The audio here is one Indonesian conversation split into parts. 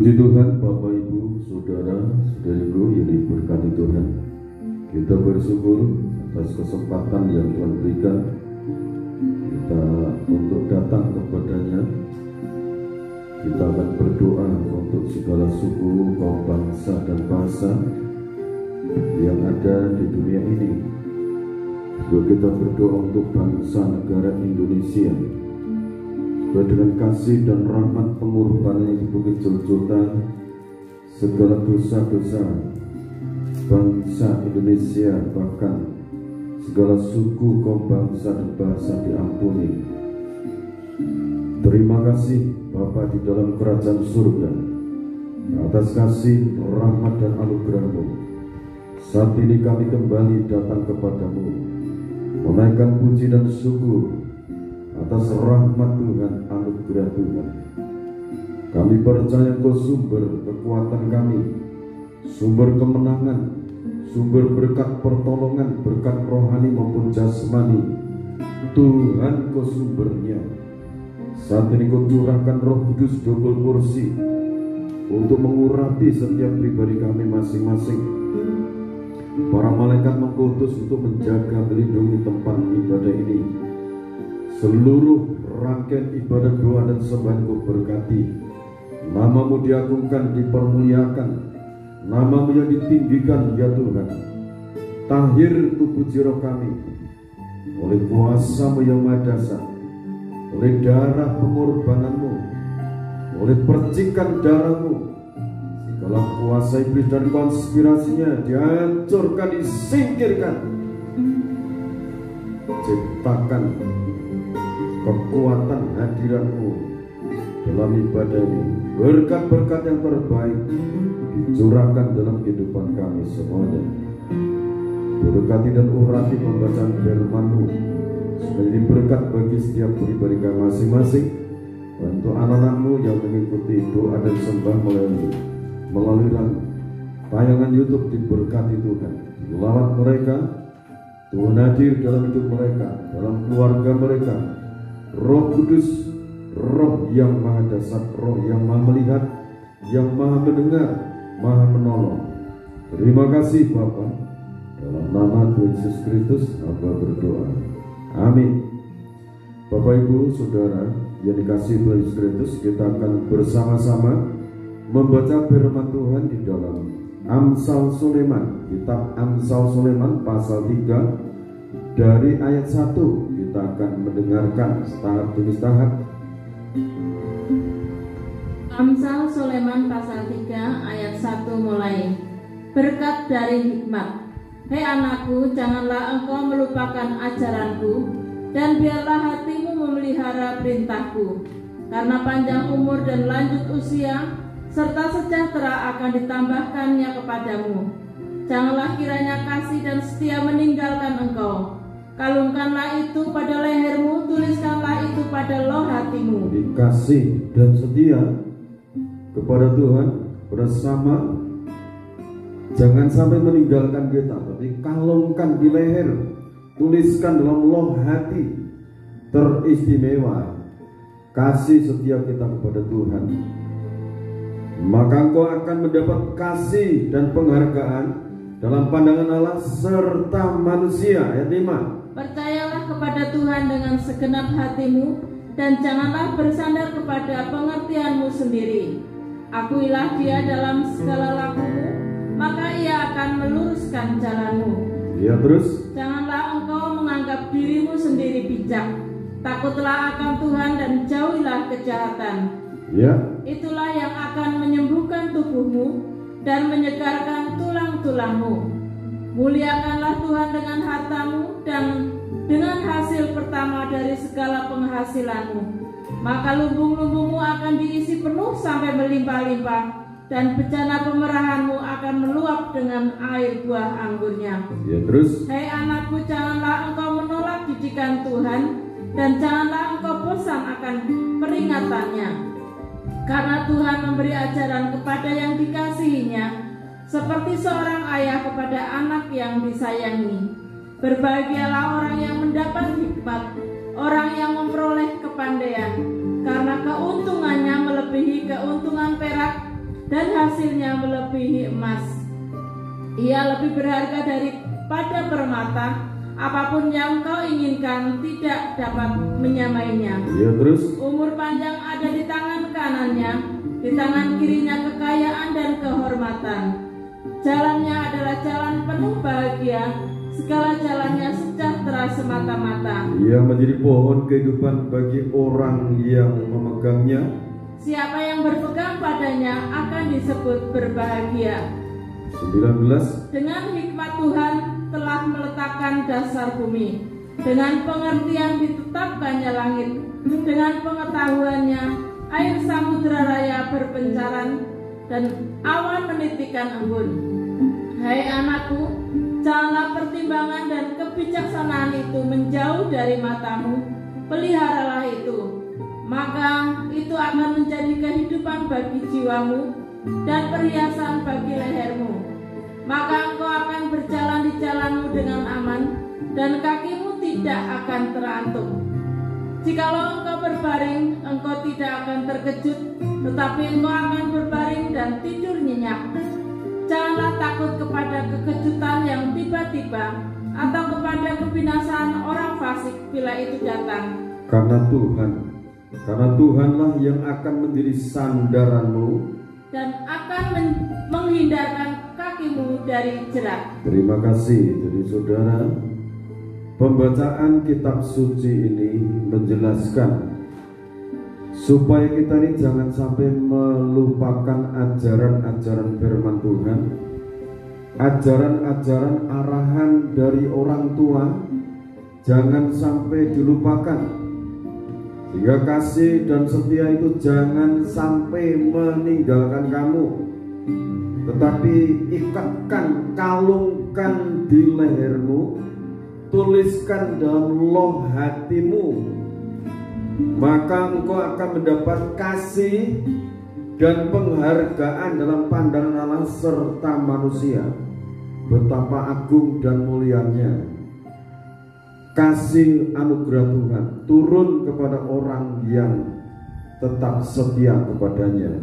Puji Tuhan, Bapak, Ibu, Saudara, Saudariku yang diberkati Tuhan. Kita bersyukur atas kesempatan yang Tuhan berikan kita untuk datang kepadanya. Kita akan berdoa untuk segala suku, kaum bangsa dan bahasa yang ada di dunia ini. Juga kita berdoa untuk bangsa negara Indonesia, supaya dengan kasih dan rahmat pengorbanan yang di Bukit Juljutan, segala dosa-dosa bangsa Indonesia, bahkan segala suku, kaum bangsa dan bahasa diampuni. Terima kasih Bapa di dalam kerajaan surga atas kasih, rahmat dan anugerah-Mu. Saat ini kami kembali datang kepadamu, menaikkan puji dan syukur atas rahmat Tuhan, anugerah Tuhan. Kami percaya Kau sumber kekuatan kami, sumber kemenangan, sumber berkat pertolongan, berkat rohani maupun jasmani. Tuhan Kau sumbernya. Saat ini Kau curahkan Roh Kudus double porsi untuk mengurapi setiap pribadi kami masing-masing. Para malaikat mengkutus untuk menjaga, melindungi tempat ibadah ini. Seluruh rangkaian ibadah, doa dan sembahan Kau berkati. Nama-Mu diagungkan, dipermuliakan, Nama-Mu yang ditinggikan ya Tuhan. Tahir tubuh jiwa kami oleh kuasa-Mu yang maha dahsyat, oleh darah pengorbanan-Mu, oleh percikan darah-Mu. Segala kuasa iblis dan konspirasinya dihancurkan, disingkirkan. Ciptakan kekuatan hadirat-Mu dalam ibadah ini. Berkat-berkat yang terbaik dicurahkan dalam kehidupan kami semuanya. Berkati dan urati pembacaan firman-Mu, supaya ini berkat bagi setiap pribadi kami masing-masing. Untuk anak-anak-Mu yang mengikuti doa dan sembah melalui tayangan YouTube, diberkati Tuhan. Lawat mereka, Tuhan hadir dalam hidup mereka, dalam keluarga mereka. Roh Kudus, Roh yang maha dahsyat, Roh yang maha melihat, yang maha mendengar, maha menolong. Terima kasih Bapa. Dalam nama Tuhan Yesus Kristus hamba berdoa. Amin. Bapak, Ibu, Saudara yang dikasihi Tuhan Yesus Kristus, kita akan bersama-sama membaca firman Tuhan di dalam Amsal Sulaiman, kitab Amsal Sulaiman pasal 3 dari ayat 1. Kita akan mendengarkan tahap demi tahap. Amsal Sulaiman pasal 3 ayat 1 mulai. Berkat dari hikmat. Hei anakku, janganlah engkau melupakan ajaranku, dan biarlah hatimu memelihara perintahku. Karena panjang umur dan lanjut usia serta sejahtera akan ditambahkannya kepadamu. Janganlah kiranya kasih dan setia meninggalkan engkau. Kalungkanlah itu pada lehermu, tuliskanlah itu pada loh hatimu. Dikasih dan setia kepada Tuhan bersama, jangan sampai meninggalkan kita, tapi kalungkan di leher, tuliskan dalam loh hati. Teristimewa kasih setia kita kepada Tuhan, maka engkau akan mendapat kasih dan penghargaan dalam pandangan Allah serta manusia. Ayat 5. Percayalah kepada Tuhan dengan segenap hatimu, dan janganlah bersandar kepada pengertianmu sendiri. Akuilah Dia dalam segala lakumu, maka Ia akan meluruskan jalanmu. Ya, terus. Janganlah engkau menganggap dirimu sendiri bijak. Takutlah akan Tuhan dan jauhilah kejahatan. Ya. Itulah yang akan menyembuhkan tubuhmu dan menyegarkan tulang-tulangmu. Muliakanlah Tuhan dengan hartamu dan dengan hasil pertama dari segala penghasilanmu. Maka lumbung-lumbungmu akan diisi penuh sampai berlimpah-limpah, dan bejana pemerahanmu akan meluap dengan air buah anggurnya. Ya, terus. Hei anakku, janganlah engkau menolak didikan Tuhan, dan janganlah engkau bosan akan peringatannya. Karena Tuhan memberi ajaran kepada yang dikasihinya, seperti seorang ayah kepada anak yang disayangi. Berbahagialah orang yang mendapat hikmat, orang yang memperoleh kepandaian, karena keuntungannya melebihi keuntungan perak, dan hasilnya melebihi emas. Ia lebih berharga daripada permata. Apapun yang kau inginkan tidak dapat menyamainya. Ya, terus. Umur panjang ada di tangan kanannya, di tangan kirinya kekayaan dan kehormatan. Jalannya adalah jalan penuh bahagia, segala jalannya sejahtera semata-mata. Ia menjadi pohon kehidupan bagi orang yang memegangnya. Siapa yang berpegang padanya akan disebut berbahagia. 19. Dengan hikmat Tuhan telah meletakkan dasar bumi, dengan pengertian ditetapkannya langit, dengan pengetahuannya air samudera raya berpencaran dan awan menitikan embun. Hai anakku, janganlah pertimbangan dan kebijaksanaan itu menjauh dari matamu, peliharalah itu, maka itu akan menjadi kehidupan bagi jiwamu dan perhiasan bagi lehermu. Maka engkau akan berjalan di jalanmu dengan aman, dan kakimu tidak akan terantuk. Jikalau engkau berbaring, engkau tidak akan terkejut, tetapi engkau akan berbaring dan tidur nyenyak. Janganlah takut kepada kekejutan yang tiba-tiba, atau kepada kebinasaan orang fasik bila itu datang. Karena Tuhanlah yang akan menjadi sandaranmu dan akan menghindarkan kakimu dari jerat. Terima kasih. Jadi saudara, pembacaan kitab suci ini menjelaskan supaya kita ini jangan sampai melupakan ajaran-ajaran firman Tuhan, ajaran-ajaran arahan dari orang tua, jangan sampai dilupakan. Sehingga kasih dan setia itu jangan sampai meninggalkan kamu, tetapi ikatkan, kalungkan di lehermu, tuliskan dalam loh hatimu, maka engkau akan mendapat kasih dan penghargaan dalam pandangan Allah serta manusia. Betapa agung dan mulianya kasih anugerah Tuhan turun kepada orang yang tetap setia kepadanya.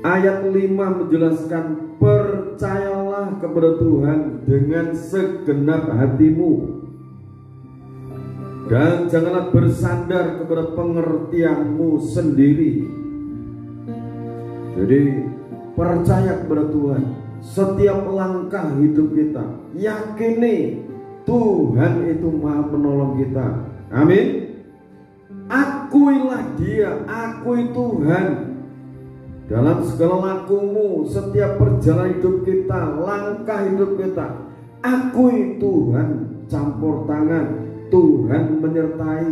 Ayat 5 menjelaskan, percayalah kepada Tuhan dengan segenap hatimu dan janganlah bersandar kepada pengertianmu sendiri. Jadi percaya kepada Tuhan setiap langkah hidup kita, yakini Tuhan itu maha menolong kita. Amin. Akuilah Dia, akui Tuhan dalam segala lakumu, setiap perjalanan hidup kita, langkah hidup kita. Akui Tuhan campur tangan, Tuhan menyertai,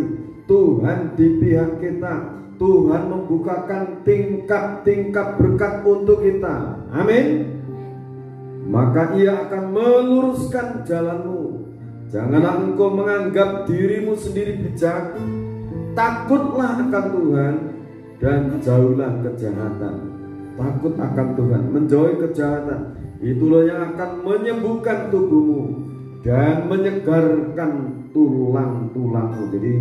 Tuhan di pihak kita, Tuhan membukakan tingkap-tingkap berkat untuk kita. Amin. Maka Ia akan meluruskan jalanmu. Janganlah engkau menganggap dirimu sendiri bijak. Takutlah akan Tuhan dan jauhlah kejahatan. Takut akan Tuhan, menjauhi kejahatan, itulah yang akan menyembuhkan tubuhmu dan menyegarkan tulang-tulangmu. Jadi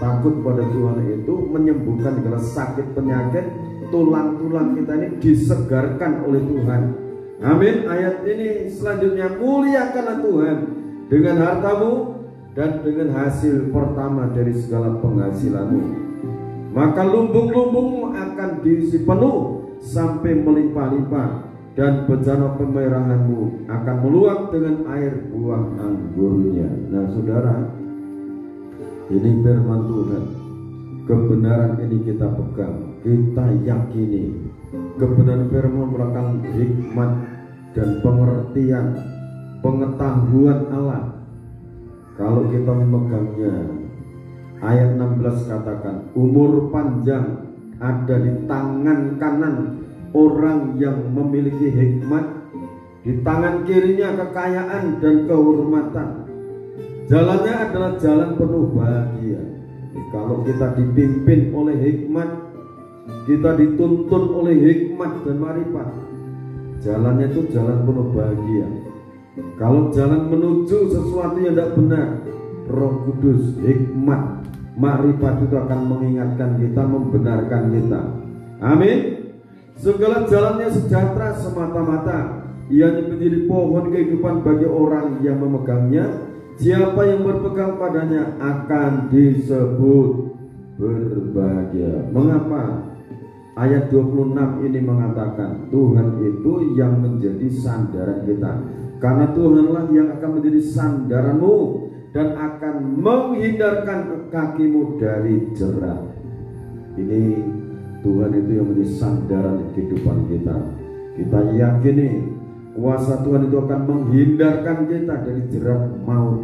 takut pada Tuhan itu menyembuhkan segala sakit penyakit. Tulang-tulang kita ini disegarkan oleh Tuhan. Amin. Ayat ini selanjutnya, muliakanlah Tuhan dengan hartamu dan dengan hasil pertama dari segala penghasilanmu, maka lumbung-lumbungmu akan diisi penuh sampai melimpah-limpah, dan bejana pemerahanmu akan meluap dengan air buah anggurnya. Nah saudara, ini firman Tuhan. Kebenaran ini kita pegang, kita yakini. Kebenaran firman merupakan hikmat dan pengertian, pengetahuan Allah. Kalau kita memegangnya, ayat 16 katakan, umur panjang ada di tangan kanan orang yang memiliki hikmat, di tangan kirinya kekayaan dan kehormatan. Jalannya adalah jalan penuh bahagia. Kalau kita dipimpin oleh hikmat, kita dituntun oleh hikmat dan marifat, jalannya itu jalan penuh bahagia. Kalau jalan menuju sesuatu yang tidak benar, Roh Kudus, hikmat, makrifat itu akan mengingatkan kita, membenarkan kita. Amin. Segala jalannya sejahtera semata-mata. Ia menjadi pohon kehidupan bagi orang yang memegangnya. Siapa yang berpegang padanya akan disebut berbahagia. Mengapa? Ayat 26 ini mengatakan Tuhan itu yang menjadi sandaran kita. Karena Tuhanlah yang akan menjadi sandaranmu dan akan menghindarkan kakimu dari jerat. Ini Tuhan itu yang menjadi sandaran kehidupan kita. Kita yakini kuasa Tuhan itu akan menghindarkan kita dari jerat maut.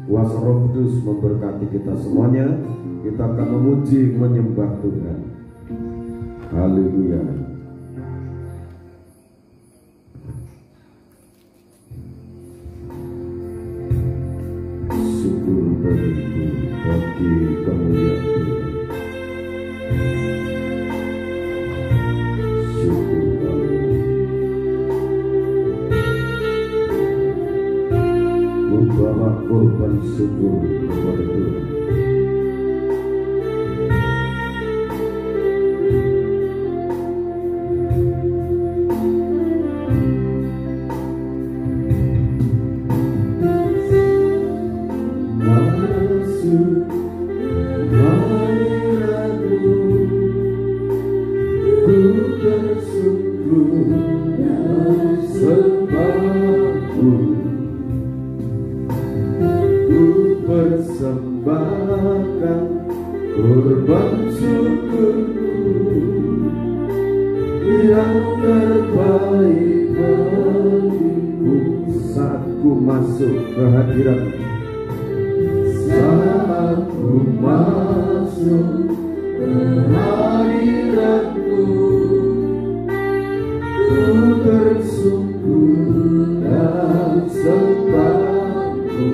Kuasa Roh Kudus memberkati kita semuanya. Kita akan memuji menyembah Tuhan. Haleluya. Syukur bagiku bagi kemuliaan Tuhan. Syukur bagiku. Membawa korban syukur kepada Tuhan. Persembahkan korban syukurku yang terbaik bagiku. Saat ku masuk ke hadirat, saat ku masuk ke hadiratmu, ku tersungkur dan sembahmu.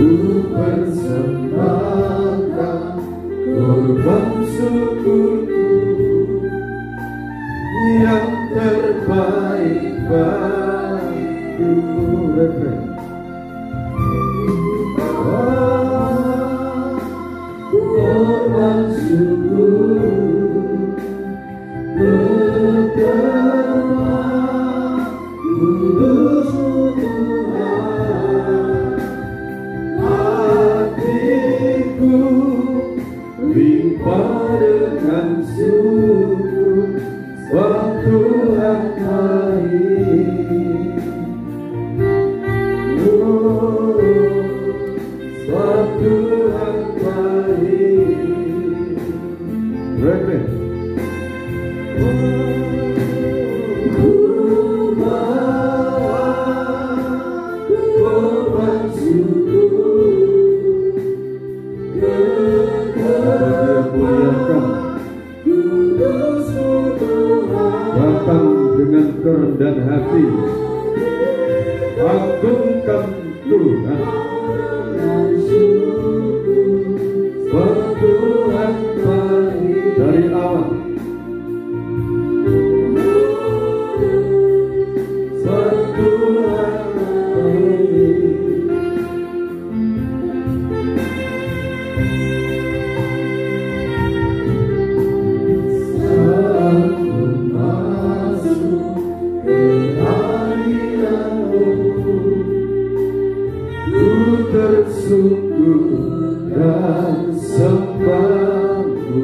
Ku persembahkan korban syukurku yang terbaik bagiku. Korban syukur berkenan kudus-Mu Tuhan. Hatiku limpah dengan syukur, sebab Tuhan baik. Sebab Tuhan baik. Refrain. Ku bawa korban syukur datang dengan kerendahan hati, agungkan Tuhan. Sebab Tuhan baik dari awal. Sebab Tuhan baik. Tersungkur dan sembahmu,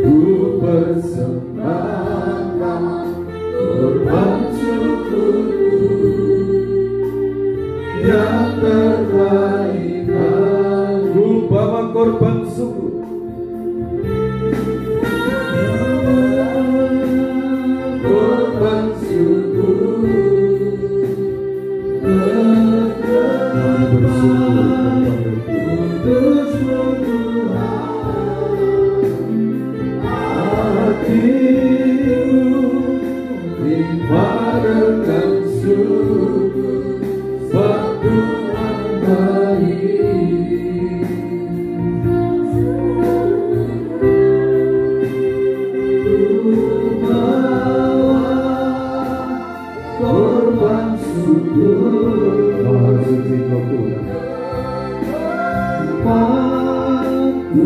ku persembahkan korban syukurku yang terbaik. Ku bawa korban syukur, korban syukur Ku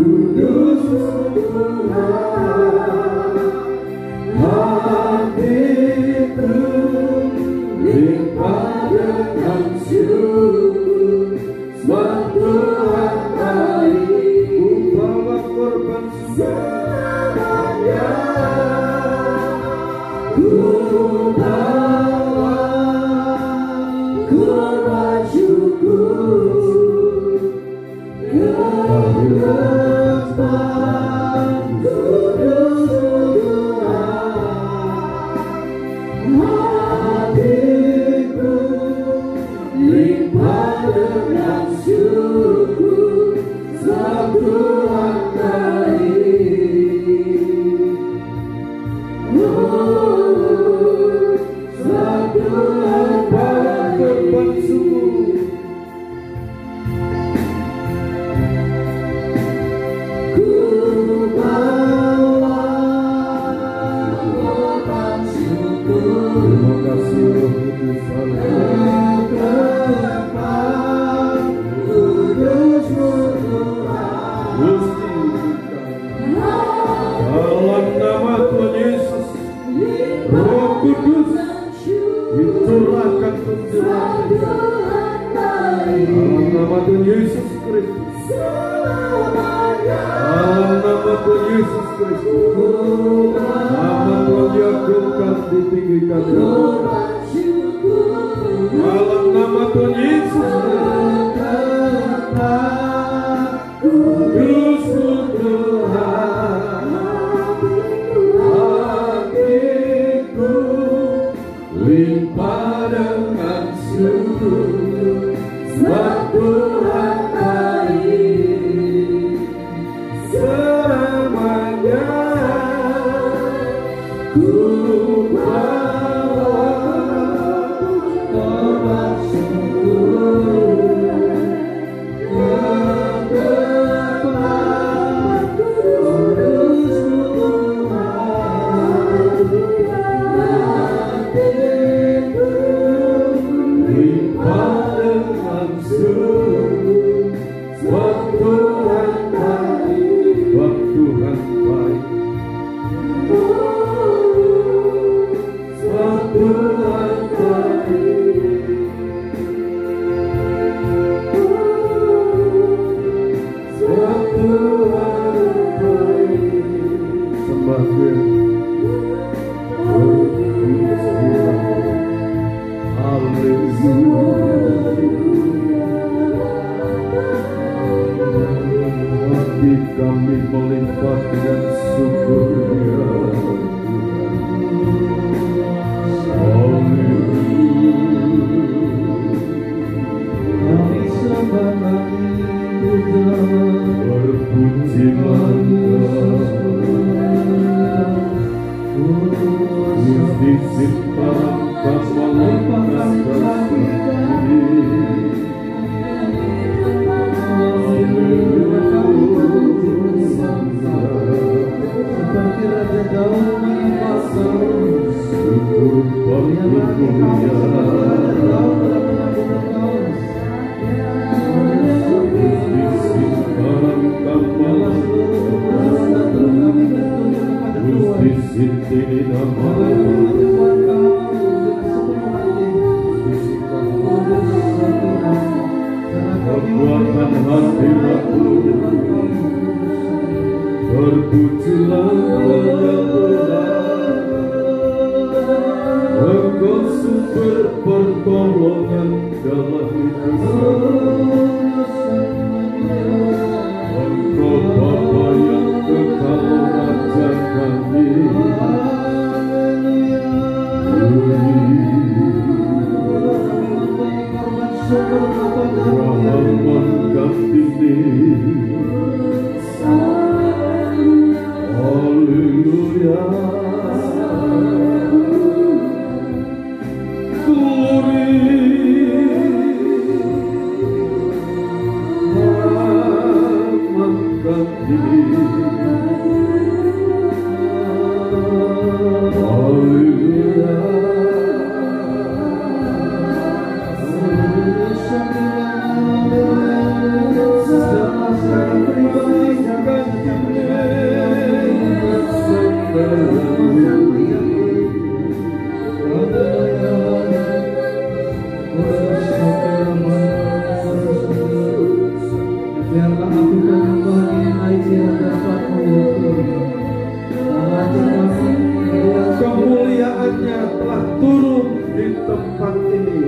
Kemuliaannya telah turun di tempat ini.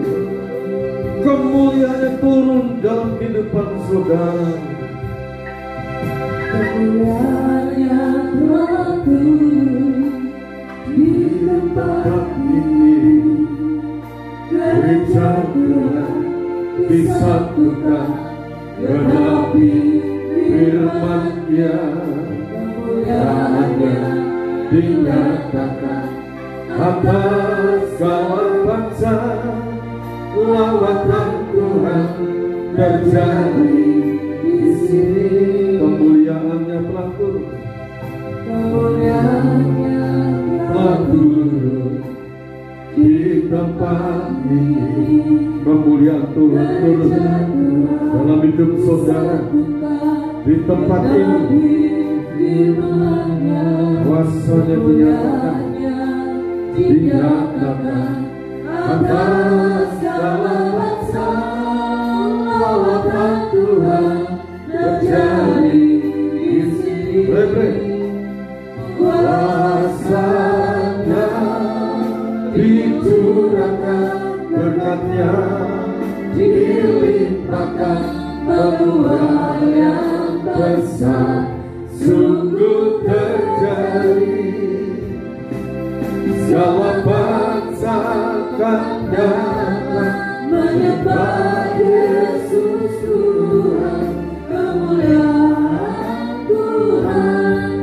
Kemuliaannya turun dalam kehidupan saudara. Kemuliaannya telah turun di tempat ini. Gereja Tuhan disatukan genapi firman-Nya. Kemuliaannya dinyatakan atas segala bangsa. Lawatan Tuhan terjadi di sini. Kemuliaannya telah turun. Kemuliaannya telah turun di tempat ini. Kemuliaan Tuhan turun dalam hidup saudara di tempat ini. Kuasanya dinyatakan atas segala bangsa. Lawatan Tuhan terjadi di sini. Kuasanya dicurahkan, berkatnya dilimpahkan, penuaian yang besar sungguh terjadi. segala bangsa akan datang menyembah Yesus Tuhan. Kemuliaan Tuhan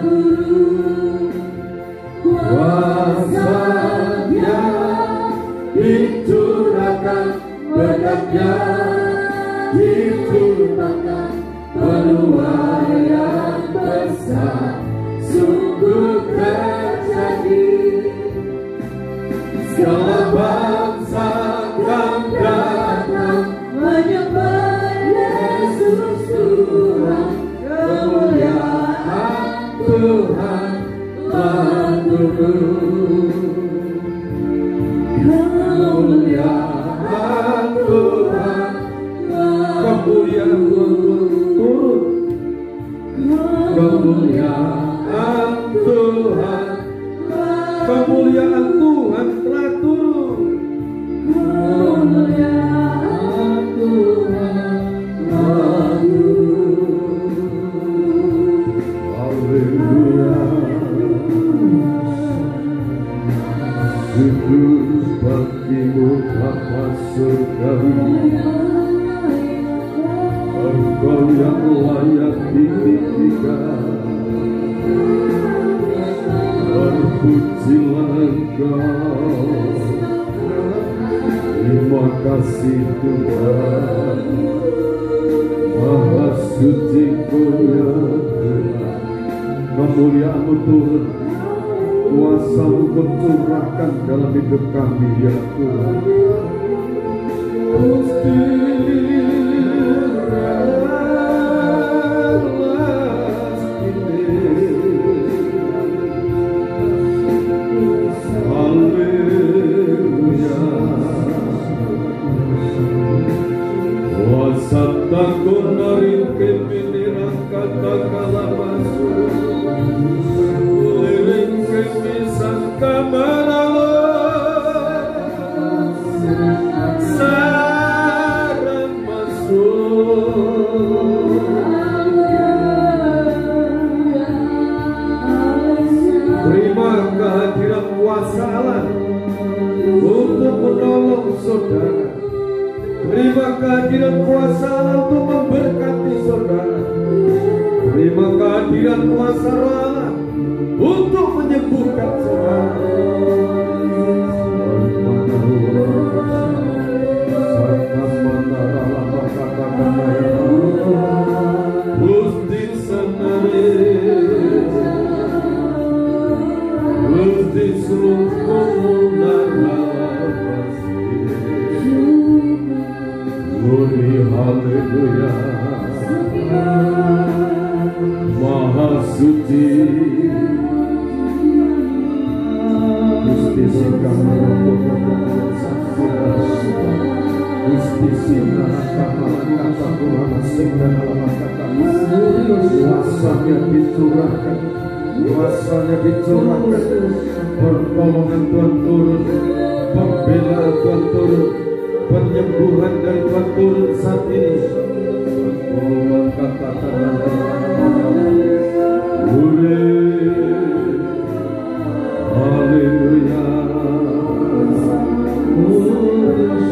turun. Kuasanya dicurahkan, berkatnya dicurahkan, penuaian besar sungguh terjadi. Segala bangsa akan datang menyembah Yesus Tuhan. Kemuliaan Tuhan telah turun. Kemuliaan Tuhan, kemuliaan turun. Kemuliaan Tuhan, kemuliaan Tuhan telah turun. kemuliaan Tuhan telah turun. Haleluya. Kudus bagimu Bapa surgawi, Engkau yang layak ditinggikan. Terpujilah Engkau. Terima kasih Tuhan. Maha suci Kau ya Tuhan. Kemuliaan-Mu turun, kuasa-Mu tercurahkan dalam hidup kami ya Tuhan. Gusti Wasataku naringke piniran kata kalamasu liringke pisang kamaralo sarang masuk. Terima kehadiran kuasa Allah untuk menolong saudara. Terima kehadiran kuasa Allah untuk memberkati saudara. Terima kehadiran kuasa Allah untuk menyembuhkan saudara. Gusti senare, Gusti seluruh Glory, haleluya. Maha suci, Kuasanya dicurahkan, pertolongan Tuhan turun, pembelaan Tuhan turun, penyembuhan dari Tuhan turun saat ini. Tuhan katakan haleluya.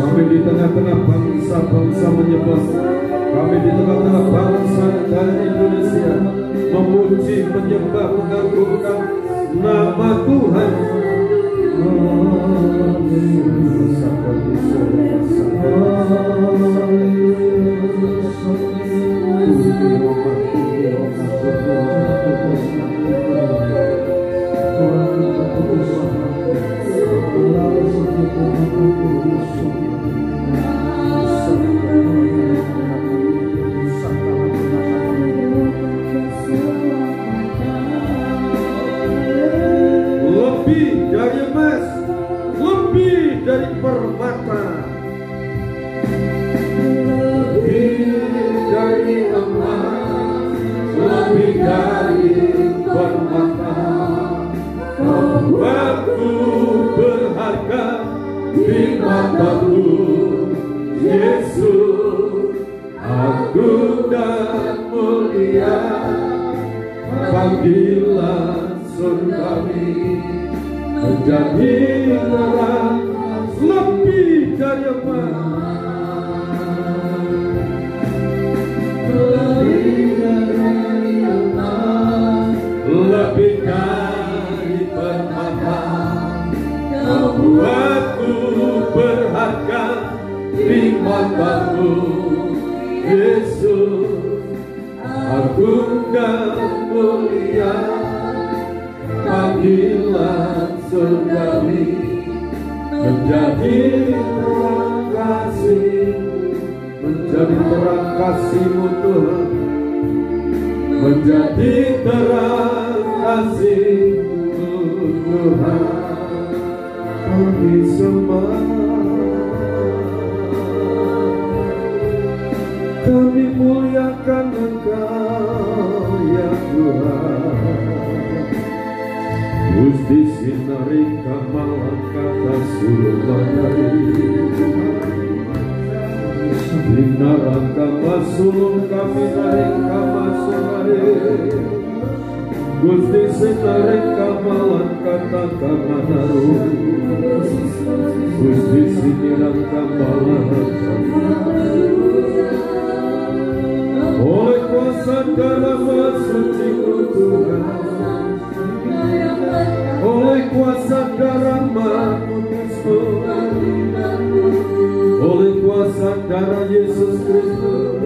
Kami di tengah-tengah bangsa-bangsa menyembah, kami di tengah-tengah bangsa dari Indonesia memuji, menyembah, mengagungkan nama Tuhan. Lebih dari emas, lebih dari permata, lebih dari emas, lebih dari permata, membuatku berharga di matamu, Yesus, agung dan mulia, panggilan surgawi menjadi terang, lebih dari emas, lebih dari permata, membuatku berharga di matamu, Yesus, agung dan mulia, panggilan surgawi menjadi terang kasih, menjadi terang kasih-Mu Tuhan, menjadi terang kasih-Mu Tuhan. Kami sembah, kami muliakan Engkau ya Tuhan. Gusti sinari kamalan kata sulumari, Dinarang kama sulung kami naik kama sumari, Gusti sinari kamalan kata kama naru, Gusti sinirang kamalan oleh kuasa darah suci-Mu Tuhan, oleh kuasa darah Kudus-Mu, oleh kuasa darah Yesus Kristus,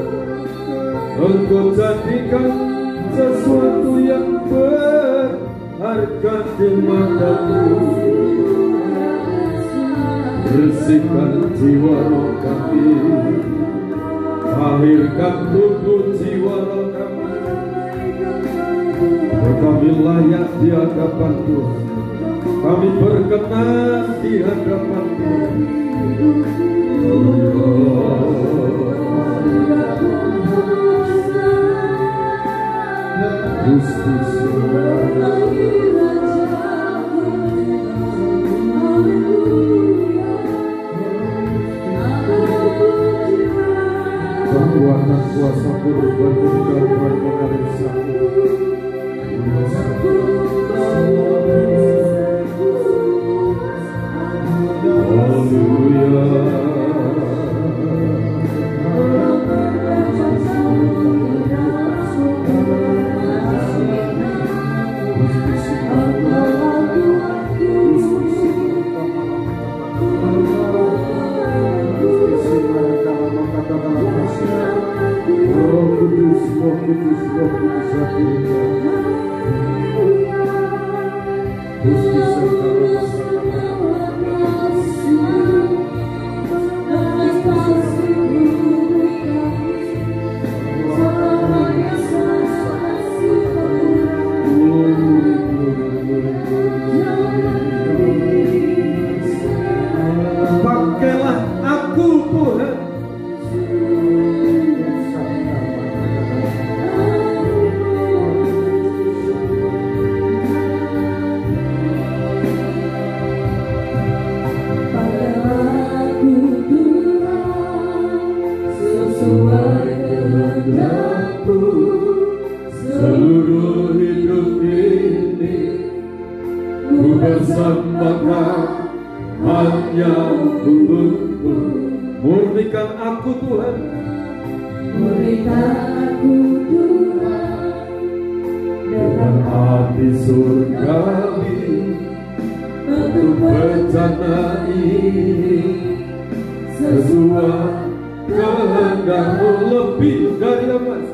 Engkau jadikan sesuatu yang berharga di matamu. Bersihkan jiwa roh kami, lahirkan tubuh jiwa roh kami, kami layak di hadapan Tuhan, kami berkenan di hadapan Tuhan. Kekuatan kuasa berubah dalam mengalir satu. Roh Kudus persembahkan hanya untukmu. Murnikan aku Tuhan, Murnikan aku Tuhan, dengan hati surgawi untuk bencana ini sesuai kehendak-Mu. Lebih dari emas,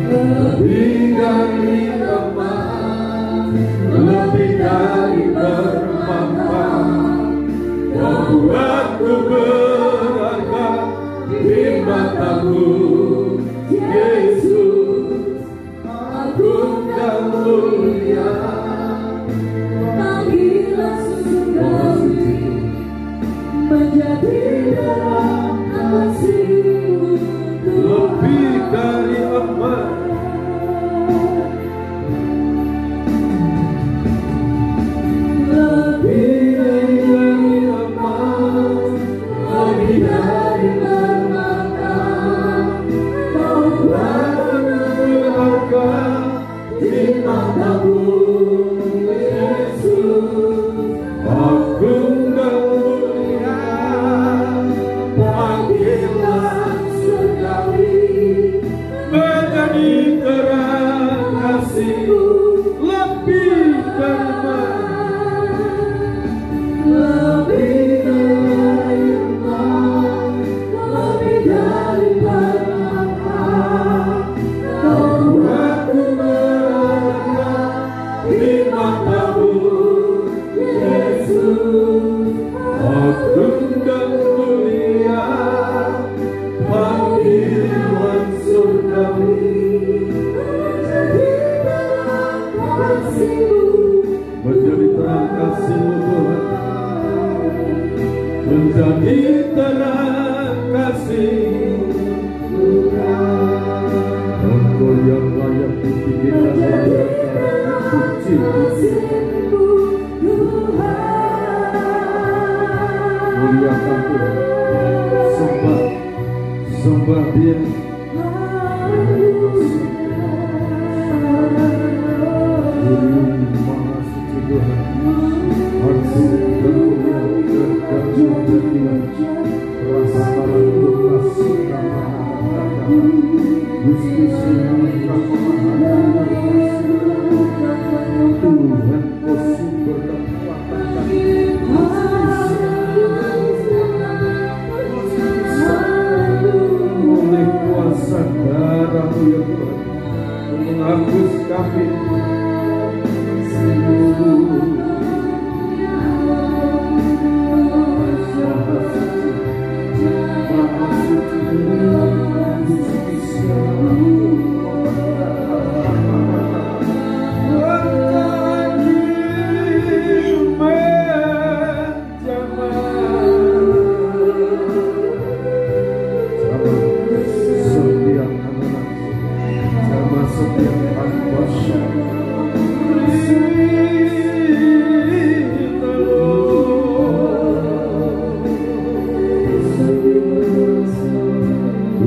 lebih dari emas, lebih dari permata, membuatku berharga di mata-Mu, Yesus, agung dan mulia. panggilan surgawi menjadi dalam kasih-Mu Lebih dari emas, lebih dari emas, lebih dari permata, berharga di mata-Mu, Yesus, agung dan mulia. Panggilan surgawi menjadi terang kasih-Mu. Lebih dari emas, lebih dari emas, lebih dari permata, buatku berharga di mata-Mu, Yesus, agung dan mulia. Panggilan surgawi menjadi dalam kasih-Mu, menjadi terang kasih-Mu Tuhan, menjadi terang kasih-Mu. Engkau yang layak ditinggikan, layak dipuji. kasih-Mu Tuhan. Muliakan Tuhan, sembah, sembah Dia. Maha suci Tuhan, agung dan mulia, tergantung dan hilang. Rasa malam kasih kata-kata Gusti Tuhan, Tuhan kau sumber kekuatan oleh kuasa darah-Mu ya Tuhan, menghapus kami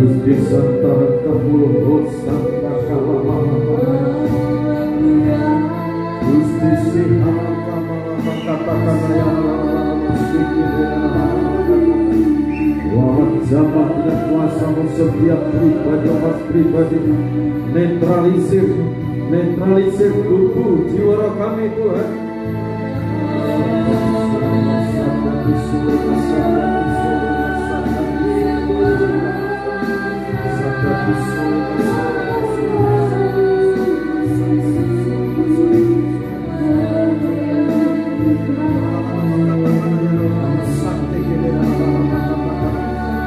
Gusti Santa Kapuluh Santa Kalama Gusti Siha Kamala katakan yang Wahai jamaah dan kuasa-Mu setiap pribadi netralisir tubuh jiwa roh kami Tuhan.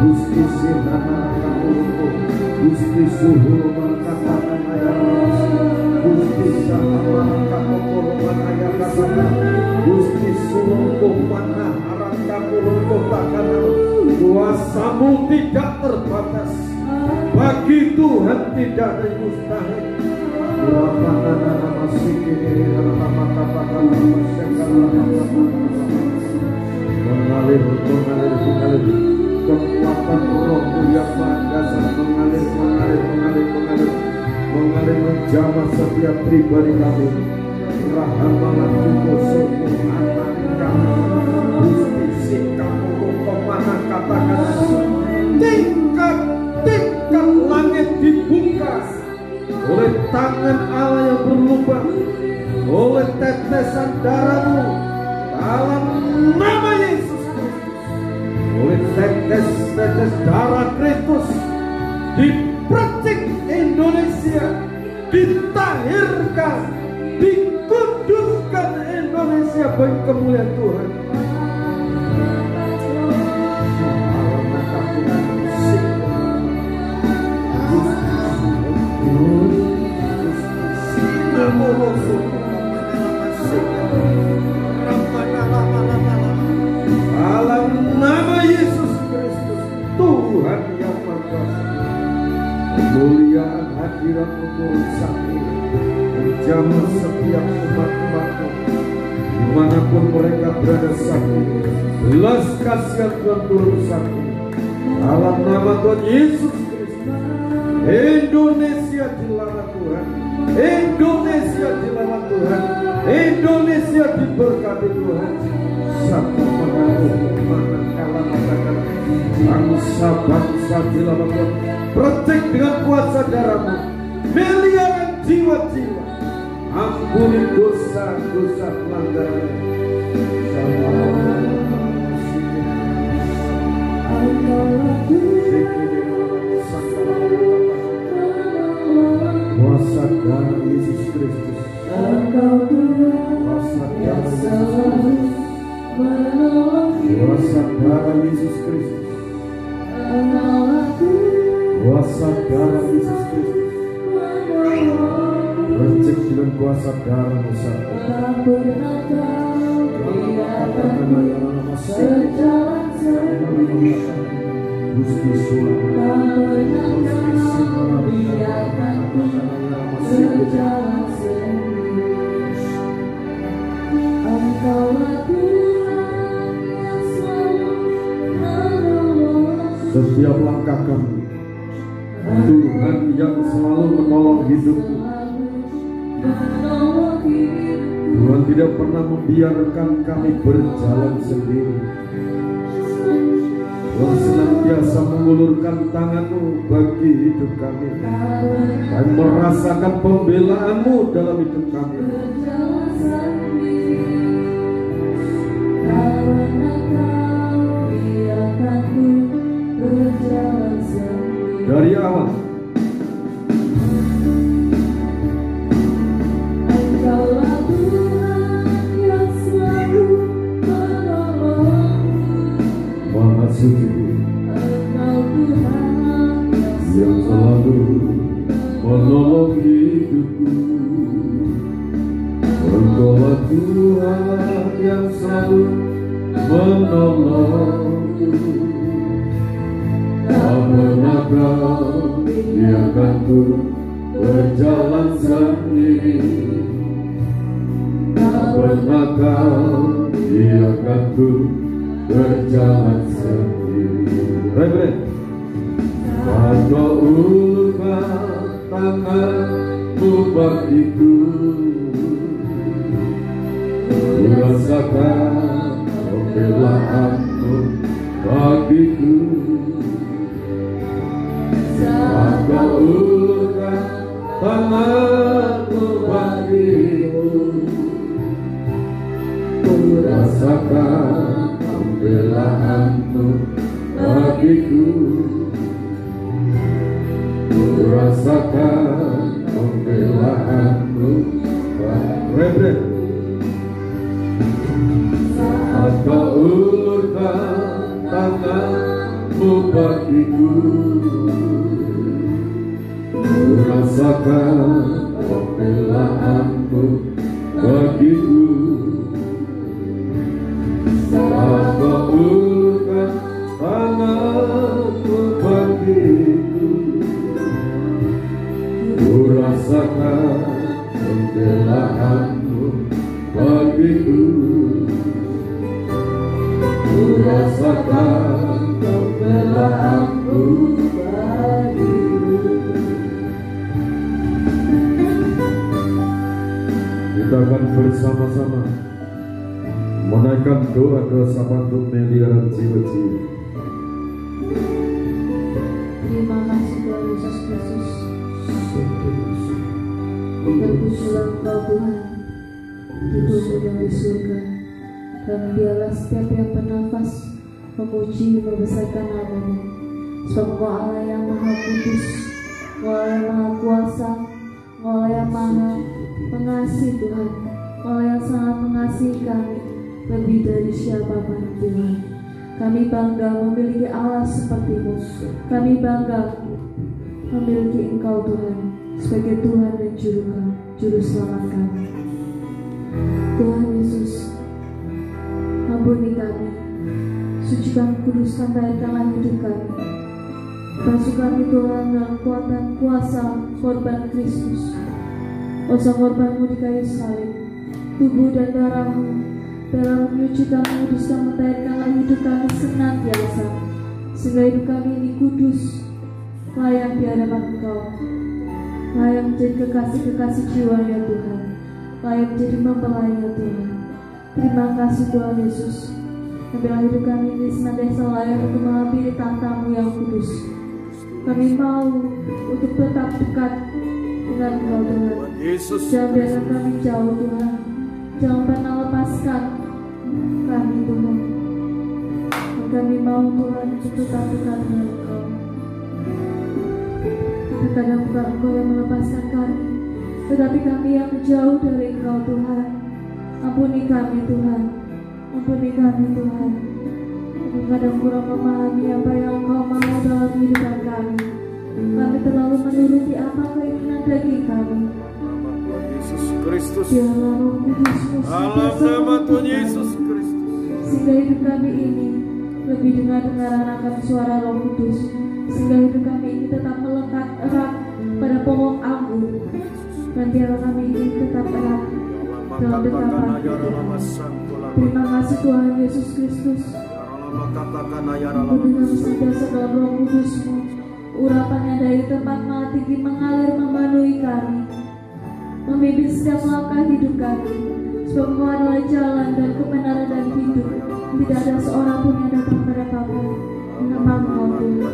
Gusti Sihana Kauluku, Gusti Suhuru Mangkatakan Ayat, Gusti Sahamana Kakokoroman Ayat Katakan, Gusti Surungku Panah Harangka Kurungku Takana. Kuasa-Mu tidak terbatas, bagi Tuhan tidak ada yang mustahil. Mengalir kekuatan Roh-Mu yang Maha Dasar, mengalir menjamah setiap pribadi kami. rahamalan kukosomo anak Gusti sikamu kemana katakan tingkat langit dibuka oleh tangan Allah yang berlubang, oleh tetesan darahmu dalam nama Yesus Kristus, oleh tetes darah Kristus dipercik Indonesia, ditahirkan, dikuduskan Indonesia bagi kemuliaan Tuhan. Dalam nama Yesus Kristus, Tuhan yang Maha Kuasa, kemuliaan hadirat-Mu turun saat ini, menjamah setiap umat-Mu dimanapun mereka berada saat ini. Belas kasihan Tuhan turun saat ini. Dalam nama Tuhan Yesus Kristus, Indonesia dilawan Tuhan, Indonesia dilawan Tuhan, Indonesia diberkati Tuhan. Satu manakala bangsa-bangsa dilawan Tuhan, percik dengan kuasa darah-Mu miliaran jiwa-jiwa, ampuni dosa-dosa pelanggaran. Kuasa darah Yesus Kristus, kuasa darah Yesus Kristus, kuasa darah Yesus Kristus, kuasa darah Yesus Kristus, percik dengan kuasa darah-Mu satu. Gusti setiap langkah kami, Tuhan yang selalu menolong hidupku. Tuhan tidak pernah membiarkan kami berjalan sendiri. Tuhan senantiasa mengulurkan tangan-Mu bagi hidup kami, dan merasakan pembelaan-Mu dalam hidup kami. Dari awal Maha Suci yang selalu menolong hidupku, Engkaulah Tuhan yang selalu menolongku. Tak pernah Kau biarkanku berjalan sendiri, tak pernah Kau biarkanku berjalan sendiri. Tak Kau ulurkan tangan-Mu bagiku, ku rasakan pembelaan-Mu bagiku. Tak Kau ulurkan tangan-Mu bagiku, ku rasakan pembelaan-Mu bagiku, ku rasakan pembelaan-Mu bagiku. Tak Kau ulurkan tangan-Mu bagiku, ku rasakan pembelaan-Mu bagiku. Tak Kau ulurkan tangan-Mu bagiku, ku rasakan pembelaan-Mu bagiku, ku rasakan pembelaan-Mu bagiku. kita akan bersama-sama menaikkan doa-doa sapa untuk miliaran jiwa-jiwa. Terima kasih Tuhan Yesus Kristus. Terpujilah Engkau Tuhan di bumi dan di surga, dan biarlah setiap yang bernafas memuji membesarkan nama-Mu. Sebab Engkau Allah yang Maha Kudus, Engkau Allah yang Maha Kuasa, Engkau Allah yang Maha Pengasih Tuhan, Engkau Allah yang sangat mengasihi kami lebih dari siapapun Tuhan. Kami bangga memiliki Allah seperti-Mu. Kami bangga memiliki Engkau Tuhan sebagai Tuhan dan Juru Selamat kami. Tuhan Yesus, ampuni kami, sucikan, kuduskan, bayarkanlah hidup kami. Basuh kami Tuhan dalam kuatan kuasa korban Kristus, kuasa korban-Mu di kayu salib, tubuh dan darah-Mu, darah menyucikan, menguduskan, mentahirkanlah hidup kami senantiasa, sehingga hidup kami ini kudus, layak di hadapan Engkau, layak menjadi kekasih-kekasih jiwa ya Tuhan, layak menjadi mempelai ya Tuhan. Terima kasih Tuhan Yesus. Ambillah hidup kami ini senantiasa layak untuk menghampiri tahta-Mu yang kudus. Kami mau untuk tetap dekat dengan Engkau Tuhan. Jangan biarkan kami jauh Tuhan. Jangan pernah lepaskan kami Tuhan. Dan kami mau Tuhan untuk tetap dekat dengan Engkau. Terkadang bukan Engkau yang melepaskan kami, tetapi kami yang jauh dari Engkau Tuhan. Ampuni kami Tuhan. Ampuni kami Tuhan. Kadang kurang memahami apa yang Engkau mau dalam kehidupan kami. Kami terlalu menuruti apa keinginan daging kami. Yesus Kristus. Biarlah Roh Kudus-Mu Dalam nama Tuhan Yesus Kristus. sehingga hidup kami ini lebih dengar-dengaran akan suara Roh Kudus. Sehingga hidup kami ini tetap melekat erat pada pokok anggur. Dan biarlah kami ini tetap erat dalam dekapan Tuhan. Terima kasih Tuhan Yesus Kristus. Dengan senantiasa dalam Roh Kudus-Mu, urapannya dari tempat maha tinggi mengalir memenuhi kami, memimpin setiap langkah hidup kami. Sebab Engkau adalah jalan dan kebenaran dan hidup. Tidak ada seorang pun yang datang kepada Bapa mengenal Engkau Tuhan.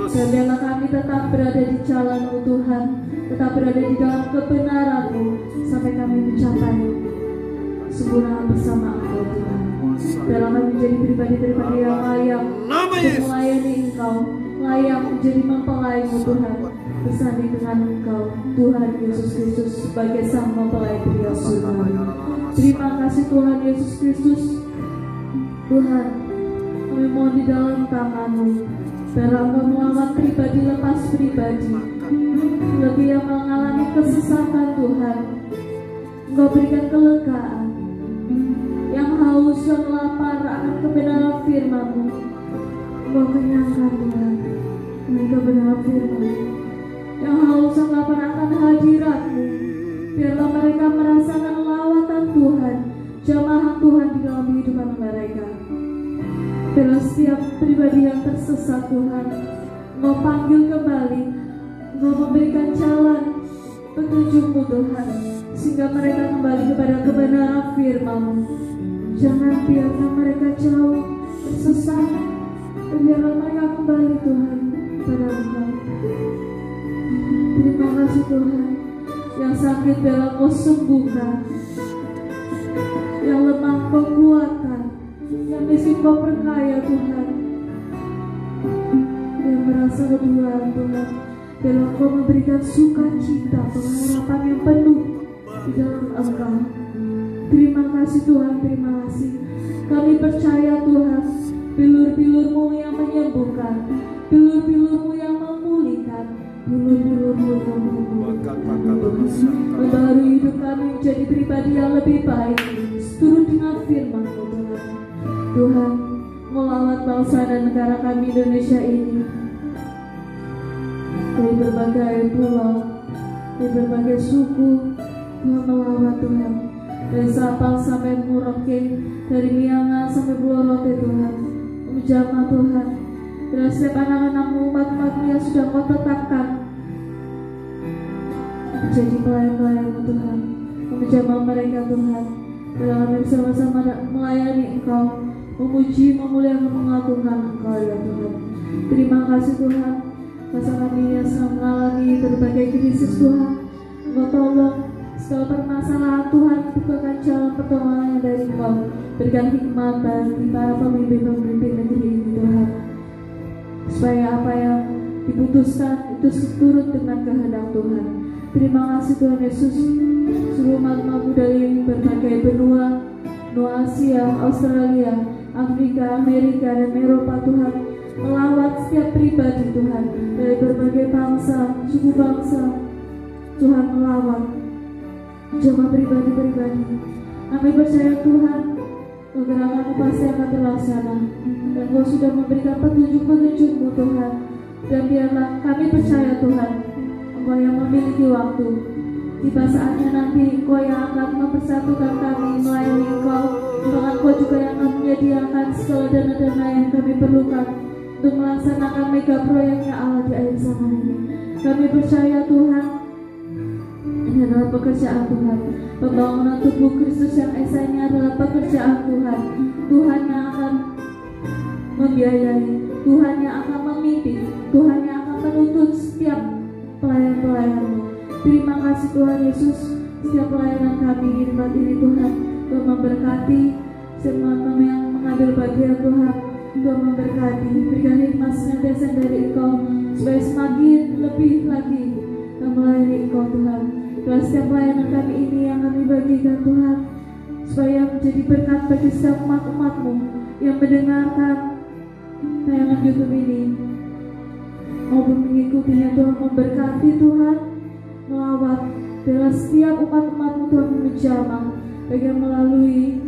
Dan biarlah kami tetap berada di jalan-Mu Tuhan, tetap berada di dalam kebenaran-Mu sampai kami mencapai sempurna bersama Engkau Tuhan. Biarlah kami menjadi pribadi-pribadi yang layak untuk melayani Engkau, layak menjadi mempelai-Mu Tuhan, bersanding dengan Engkau Tuhan Yesus Kristus sebagai sang mempelai pria surgawi. Terima kasih Tuhan Yesus Kristus. Tuhan, kami mohon di dalam tangan-Mu, biarlah Engkau melawan pribadi lepas pribadi, lebih yang mengalami kesesatan Tuhan. Engkau berikan kelegaan, yang haus dan lapar akan kebenaran firman-Mu. Engkau kenyangkan Tuhan dengan kebenaran firman-Mu. Yang haus dan lapar akan hadirat-Mu, biarlah mereka merasakan lawatan Tuhan, jamaah Tuhan di dalam kehidupan mereka. Biarlah setiap pribadi yang tersesat Tuhan, Engkau panggil kembali, Engkau memberikan jalan petunjuk-Mu Tuhan, sehingga mereka kembali kepada kebenaran firman-Mu. Jangan biarkan mereka jauh tersesat, dan biarlah mereka kembali Tuhan pada Engkau. Terima kasih Tuhan. Yang sakit biarlah Engkau sembuhkan, yang lemah Engkau kuatkan, yang miskin Engkau perkaya Tuhan, yang merasa keduaan Tuhan, biarlah Engkau memberikan sukacita, pengharapan yang penuh di dalam Engkau. Terima kasih Tuhan, terima kasih. Kami percaya Tuhan, bilur-bilur-Mu yang menyembuhkan, bilur-bilur-Mu yang memulihkan, bilur-bilur-Mu yang memulihkan Tuhan. Membaharui hidup kami menjadi pribadi yang lebih baik, seturut dengan firman-Mu Tuhan. Tuhan, melawat bangsa dan negara kami Indonesia ini, dari berbagai pulau, dari berbagai suku, Tuhan melawat Tuhan. Dari Sabang sampai Merauke, dari Miangas sampai Pulau Rote Tuhan, menjamah Tuhan. Dari setiap anak-anak-Mu, umat-umat-Mu yang sudah Kau tetapkan menjadi pelayan-pelayan-Mu Tuhan, menjamah mereka Tuhan. Biarlah kami bersama-sama melayani Engkau, memuji, memuliakan, mengagungkan Engkau ya Tuhan. Terima kasih Tuhan, masa kami yang sedang mengalami berbagai krisis Tuhan. Engkau tolong segala permasalahan Tuhan, bukakan jalan pertolongan dari Engkau. Berikan hikmat bagi para pemimpin-pemimpin negeri ini Tuhan, supaya apa yang diputuskan itu seturut dengan kehendak Tuhan. Terima kasih Tuhan Yesus. Seluruh umat-umatmu dari berbagai benua Asia, Australia, Afrika, Amerika, dan Eropa Tuhan, melawat setiap pribadi Tuhan dari berbagai bangsa, suku bangsa. Tuhan melawat jemaah pribadi-pribadi. Kami percaya Tuhan, gerakanmu pasti akan terlaksana, dan Kau sudah memberikan petunjuk-petunjuk-Mu Tuhan. Dan biarlah kami percaya Tuhan, Engkau yang memiliki waktu. Tiba saatnya nanti Engkau yang akan mempersatukan kami melayani Engkau. Bahkan Engkau juga yang akan menyediakan segala dana-dana yang kami perlukan untuk melaksanakan mega proyeknya Allah di akhir zaman ini. Kami percaya Tuhan, ini adalah pekerjaan Tuhan. Pembangunan tubuh Kristus yang esa ini adalah pekerjaan Tuhan. Tuhan yang akan membiayai, Tuhan yang akan memimpin, Tuhan yang akan menuntut setiap pelayan-pelayan-Mu. Terima kasih Tuhan Yesus, setiap pelayanan kami di tempat ini Tuhan. Tuhan memberkati semua yang mengambil bagian Tuhan. Tuhan memberkati, berikan hikmat senantiasa dari Engkau, supaya semakin lebih lagi melayani Engkau Tuhan. Tuhan, setiap pelayanan kami ini yang kami bagikan Tuhan, supaya menjadi berkat bagi setiap umat-umat-Mu yang mendengarkan tayangan YouTube ini maupun mengikutinya. Tuhan memberkati Tuhan, melawat dalam setiap umat-umat-Mu Tuhan, menjamah bagian melalui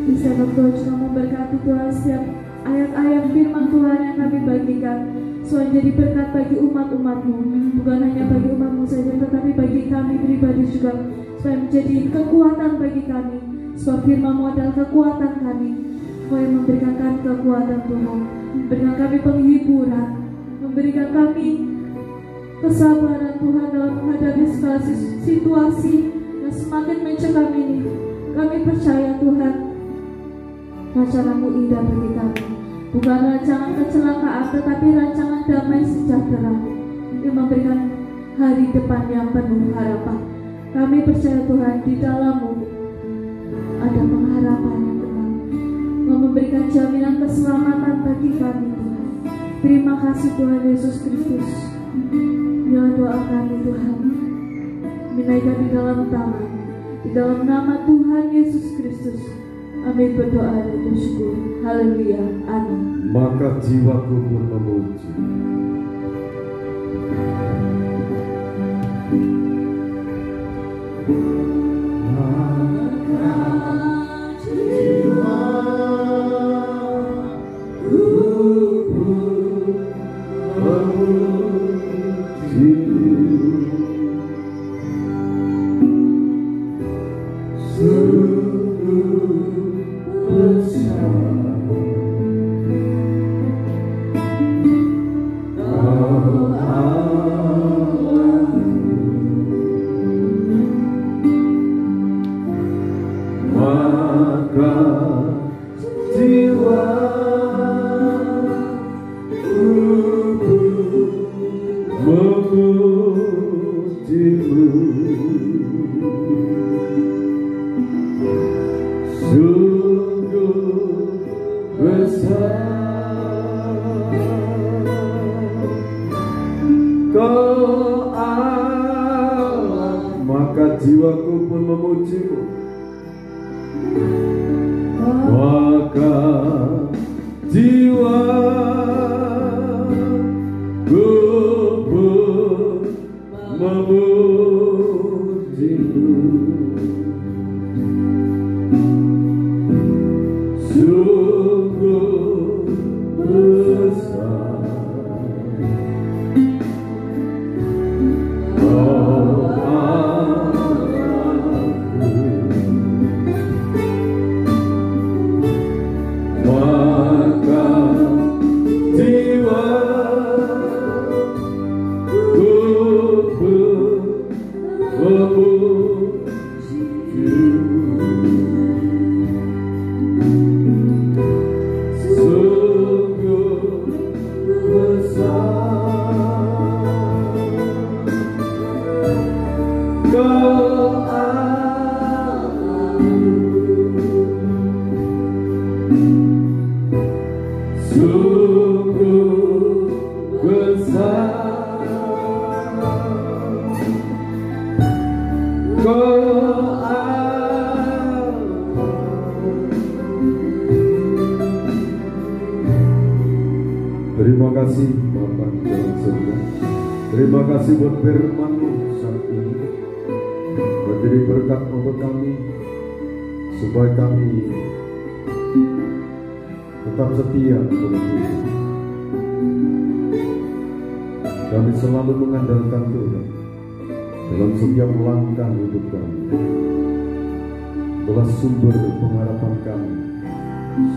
bisa Tuhan juga memberkati Tuhan setiap ayat-ayat firman Tuhan yang kami bagikan, supaya jadi berkat bagi umat-umat-Mu, bukan hanya bagi umat-Mu saja, tetapi bagi kami pribadi juga, supaya menjadi kekuatan bagi kami. Sebab firman-Mu adalah kekuatan kami. Kau yang memberikan kami kekuatan Tuhan, memberikan kami penghiburan, memberikan kami kesabaran Tuhan dalam menghadapi segala situasi yang semakin mencekam ini. Kami percaya Tuhan, rancangan-Mu indah bagi kami, bukan rancangan kecelakaan, tetapi rancangan damai sejahtera yang memberikan hari depan yang penuh harapan. Kami percaya Tuhan, di dalam-Mu ada pengharapan yang tenang, memberikan jaminan keselamatan bagi kami Tuhan. Terima kasih Tuhan Yesus Kristus. Biarlah doa kami Tuhan dinaikkan di dalam tangan, di dalam nama Tuhan Yesus Kristus. Amin, berdoa dan bersyukur. Haleluya, amin. Maka jiwaku pun memuji. Jiwaku pun memuji-Mu, maka jiwaku pun memuji-Mu. Sungguh besar Terima kasih Bapa di dalam surga. Terima kasih buat firman-Mu saat ini, menjadi berkat untuk kami, supaya kami tetap setia kepada Tuhan. Kami selalu mengandalkan Tuhan dalam setiap langkah hidup kami. Itulah sumber pengharapan kami,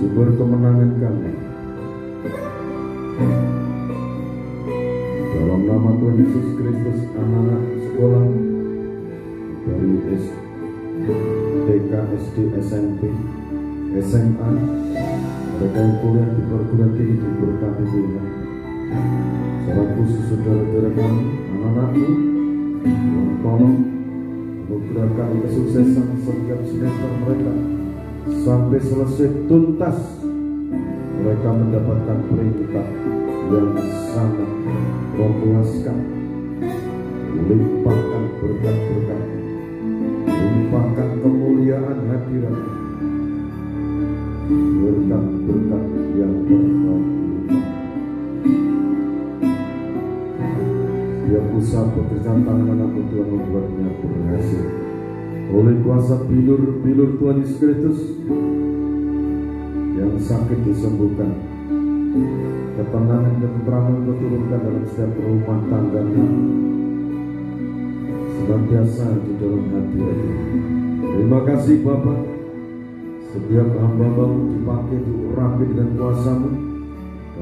sumber kemenangan kami. Dalam nama Tuhan Yesus Kristus, anak-anak sekolah dari TK, SD, SMP, SMA, mereka yang kuliah di perguruan tinggi diberkati Tuhan. Secara khusus saudara-saudara kami, anak-anakmu, tolong anugerahkan kesuksesan setiap semester mereka sampai selesai tuntas. Mereka mendapatkan peringkat yang sangat memuaskan, melimpahkan berkat-berkat, melimpahkan kemuliaan hadirat, berkat-berkat yang berlimpah. Setiap usaha pekerjaan tangan anak Tuhan membuatnya berhasil. Oleh kuasa bilur-bilur Tuhan Yesus Kristus, yang sakit disembuhkan, ketenangan dan keterangan diturunkan dalam setiap rumah tangganya, senantiasa di dalam hati. Terima kasih Bapa, setiap hamba-Mu dipakai diurapi dengan kuasa-Mu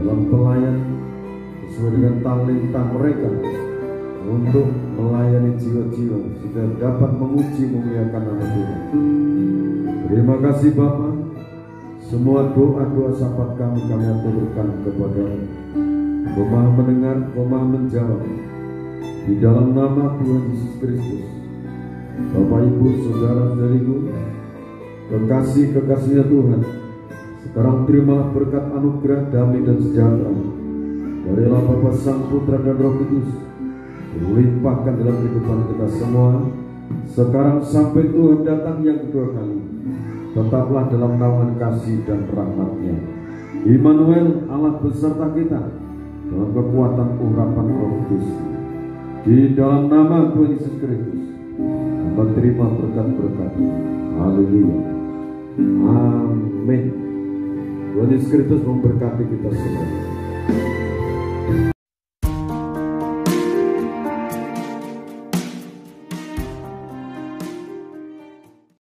dalam pelayan sesuai dengan talenta mereka untuk melayani jiwa-jiwa sehingga dapat memuji memuliakan nama Tuhan. Terima kasih Bapa. Semua doa-doa syafaat kami aturkan kepada-Mu. Kau Maha mendengar, Kau Maha menjawab. Di dalam nama Tuhan Yesus Kristus, Bapak Ibu, saudara-saudariku, kekasih-kekasihnya Tuhan, sekarang terimalah berkat anugerah, damai dan sejahtera dari Allah Bapa, Sang Putra dan Roh Kudus, dilimpahkan dalam kehidupan kita semua, sekarang sampai Tuhan datang yang kedua kali. Tetaplah dalam naungan kasih dan rahmat-Nya. Immanuel, Allah beserta kita dalam kekuatan urapan Roh Kudus. Di dalam nama Tuhan Yesus Kristus, hamba terima berkat-berkat. Haleluya. Amin. Tuhan Yesus Kristus memberkati kita semua.